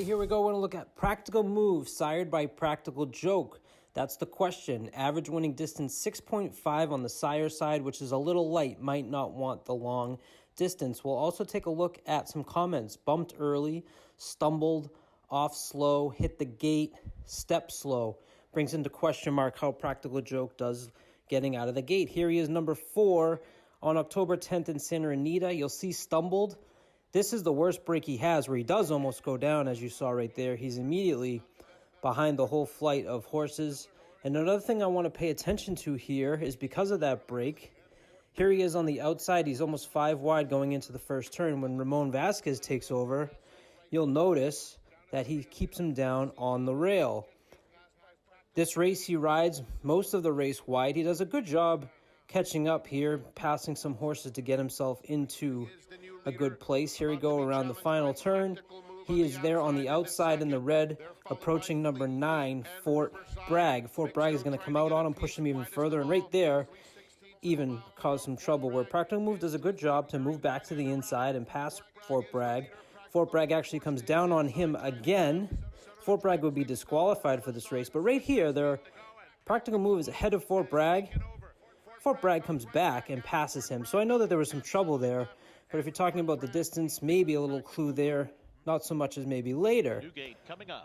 right, here we go. We're going to look at Practical Move, sired by Practical Joke. That's the question. Average winning distance 6.5 on the sire side, which is a little light. Might not want the long distance. We'll also take a look at some comments. Bumped early, stumbled, off slow, hit the gate, step slow. Brings into question mark how Practical Joke does getting out of the gate. Here he is, number 4 on October 10th in Santa Anita. You'll see stumbled. This is the worst break he has, where he does almost go down, as you saw right there. He's immediately behind the whole flight of horses. And another thing I want to pay attention to here is because of that break, here he is on the outside. He's almost 5 wide going into the first turn. When Ramon Vasquez takes over, you'll notice that he keeps him down on the rail. This race he rides most of the race wide. He does a good job catching up here, passing some horses to get himself into a good place. Here we go around the final turn. He is there on the outside in the red, approaching number 9, Fort Bragg. Fort Bragg is going to come out on him, push him even further, and right there even cause some trouble, where Practical Move does a good job to move back to the inside and pass Fort Bragg. Fort Bragg actually comes down on him again. Fort Bragg would be disqualified for this race, but right here, Practical Move is ahead of Fort Bragg. Fort Bragg comes back and passes him. So I know that there was some trouble there, but if you're talking about the distance, maybe a little clue there, not so much as maybe later.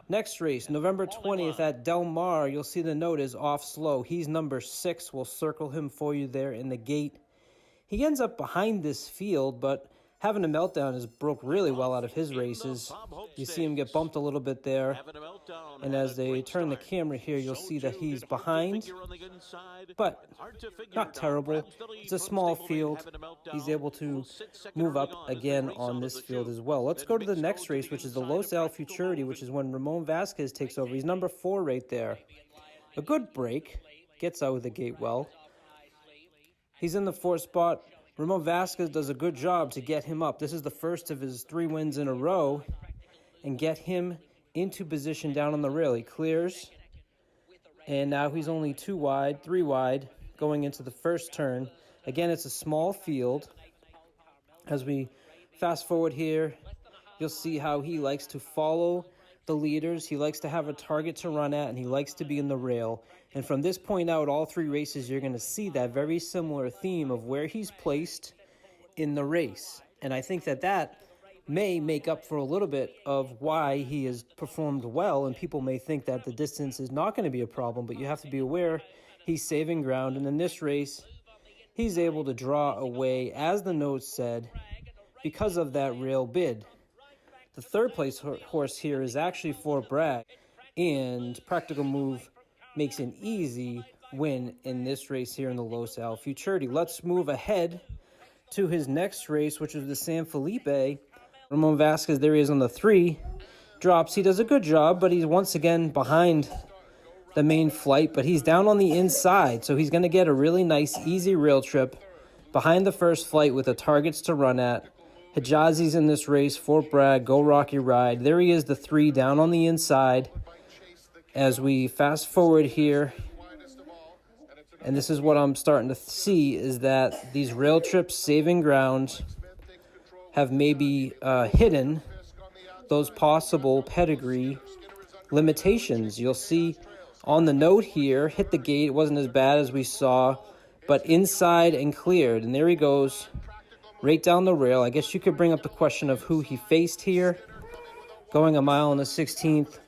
Next race, November 20th at Del Mar, you'll see the note is off slow. He's number 6. We'll circle him for you there in the gate. He ends up behind this field, but having a meltdown has broke really well out of his races. You see him get bumped a little bit there. And as they turn the camera here, you'll see that he's behind, but not terrible. It's a small field. He's able to move up again on this field as well. Let's go to the next race, which is the Los Al Futurity, which is when Ramon Vasquez takes over. He's number 4 right there. A good break. Gets out of the gate well. He's in the 4th spot. Ramon Vasquez does a good job to get him up. This is the first of his 3 wins in a row, and get him into position down on the rail. He clears, and now he's only 2 wide, 3 wide, going into the first turn. Again, it's a small field. As we fast forward here, you'll see how he likes to follow the leaders. He likes to have a target to run at, and he likes to be in the rail. And from this point out, all 3 races, you're going to see that very similar theme of where he's placed in the race. And I think that may make up for a little bit of why he has performed well, and people may think that the distance is not going to be a problem, but you have to be aware he's saving ground. And in this race, he's able to draw away, as the note said, because of that rail bid. The 3rd place horse here is actually Fort Bragg, and Practical Move makes an easy win in this race here in the Los Al Futurity. Let's move ahead to his next race, which is the San Felipe. Ramon Vasquez, there he is on the 3. Drops. He does a good job, but he's once again behind the main flight, but he's down on the inside, so he's going to get a really nice, easy rail trip behind the first flight with the targets to run at. Hijazi's in this race, Fort Bragg, Go Rocky Ride. There he is, the 3 down on the inside. As we fast forward here, and this is what I'm starting to see, is that these rail trips saving ground have maybe hidden those possible pedigree limitations. You'll see on the note here, hit the gate. It wasn't as bad as we saw, but inside and cleared. And there he goes, right down the rail. I guess you could bring up the question of who he faced here. Going a mile in the 16th.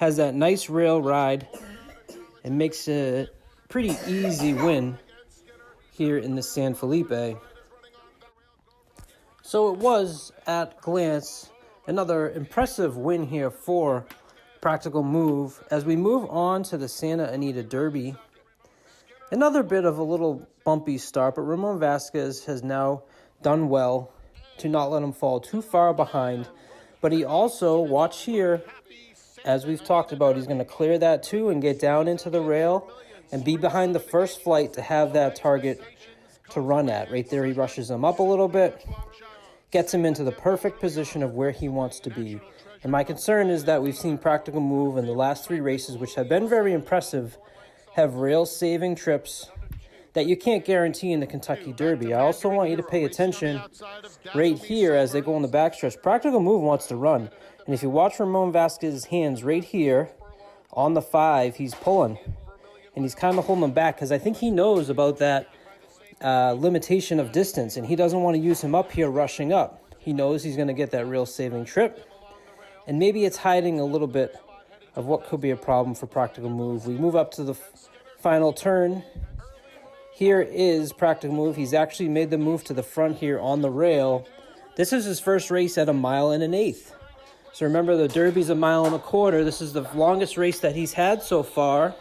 Has that nice rail ride and makes a pretty easy win here in the San Felipe. So it was, at glance, another impressive win here for Practical Move. As we move on to the Santa Anita Derby, another bit of a little bumpy start, but Ramon Vasquez has now done well to not let him fall too far behind. But he also, watch here, as we've talked about, he's going to clear that too and get down into the rail and be behind the first flight to have that target to run at. Right there, he rushes him up a little bit, gets him into the perfect position of where he wants to be. And my concern is that we've seen Practical Move in the last 3 races, which have been very impressive, have rail-saving trips that you can't guarantee in the Kentucky Derby. I also want you to pay attention right here as they go on the backstretch. Practical Move wants to run. And if you watch Ramon Vasquez's hands right here on the 5, he's pulling. And he's kind of holding him back because I think he knows about that limitation of distance. And he doesn't want to use him up here rushing up. He knows he's going to get that real saving trip. And maybe it's hiding a little bit of what could be a problem for Practical Move. We move up to the final turn. Here is Practical Move. He's actually made the move to the front here on the rail. This is his first race at 1 1/8 miles. So remember, the Derby's 1 1/4 miles. This is the longest race that he's had so far.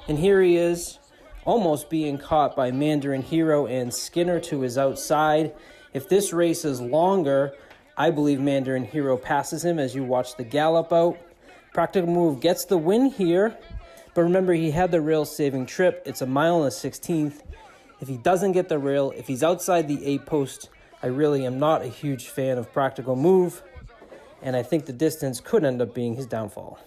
And here he is, almost being caught by Mandarin Hero and Skinner to his outside. If this race is longer, I believe Mandarin Hero passes him as you watch the gallop out. Practical Move gets the win here. But remember, he had the rail saving trip. It's 1 1/16 miles. If he doesn't get the rail, if he's outside the 8 post, I really am not a huge fan of Practical Move. And I think the distance could end up being his downfall.